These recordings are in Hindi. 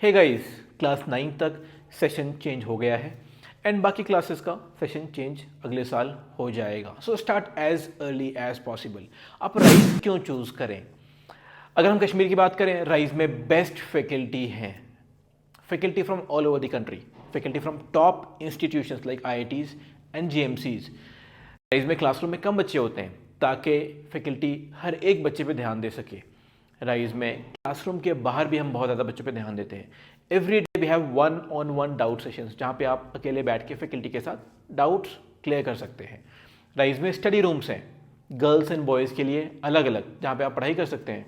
हे गाइस, क्लास 9 तक सेशन चेंज हो गया है एंड बाकी क्लासेस का सेशन चेंज अगले साल हो जाएगा। So start as early as possible. आप राइज क्यों चूज़ करें? अगर हम कश्मीर की बात करें, राइज में बेस्ट फैकल्टी हैं, faculty from all over the country, faculty from top institutions like IITs and GMCs। Rise में क्लासरूम में कम बच्चे होते हैं ताकि फैकल्टी हर एक बच्चे पे ध्यान दे सके। राइज में क्लासरूम के बाहर भी हम बहुत ज़्यादा बच्चों पे ध्यान देते हैं। Every day we have 1-on-1 doubt sessions, जहाँ पे आप अकेले बैठ के फैकल्टी के साथ डाउट्स क्लियर कर सकते हैं। राइज में स्टडी रूम्स हैं, गर्ल्स एंड बॉयज़ के लिए अलग अलग, जहाँ पे आप पढ़ाई कर सकते हैं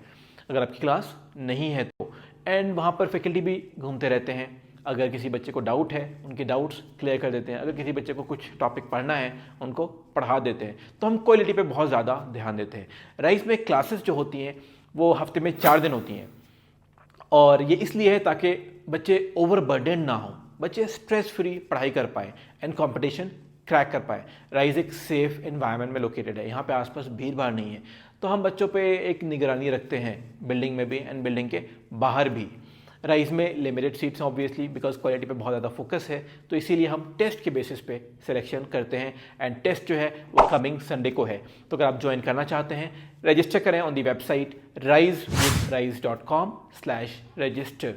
अगर आपकी क्लास नहीं है तो। एंड वहाँ पर फैकल्टी भी घूमते रहते हैं, अगर किसी बच्चे को डाउट है उनके डाउट्स क्लियर कर देते हैं, अगर किसी बच्चे को कुछ टॉपिक पढ़ना है उनको पढ़ा देते हैं। तो हम क्वालिटी पे बहुत ज़्यादा ध्यान देते हैं। राइज में क्लासेस जो होती हैं वो हफ्ते में 4 दिन होती हैं, और ये इसलिए है ताकि बच्चे ओवरबर्डन ना हो, बच्चे स्ट्रेस फ्री पढ़ाई कर पाए एंड कंपटीशन क्रैक कर पाए। राइज एक सेफ एनवायरनमेंट में लोकेटेड है, यहाँ पे आसपास भीड़ भाड़ नहीं है, तो हम बच्चों पे एक निगरानी रखते हैं, बिल्डिंग में भी एंड बिल्डिंग के बाहर भी। राइज में लिमिटेड सीट्स हैं ऑब्वियसली, बिकॉज क्वालिटी पे बहुत ज़्यादा फोकस है, तो इसीलिए हम टेस्ट के बेसिस पे सिलेक्शन करते हैं एंड टेस्ट जो है वो कमिंग संडे को है। तो अगर आप ज्वाइन करना चाहते हैं, रजिस्टर करें ऑन दी वेबसाइट rise.com/register।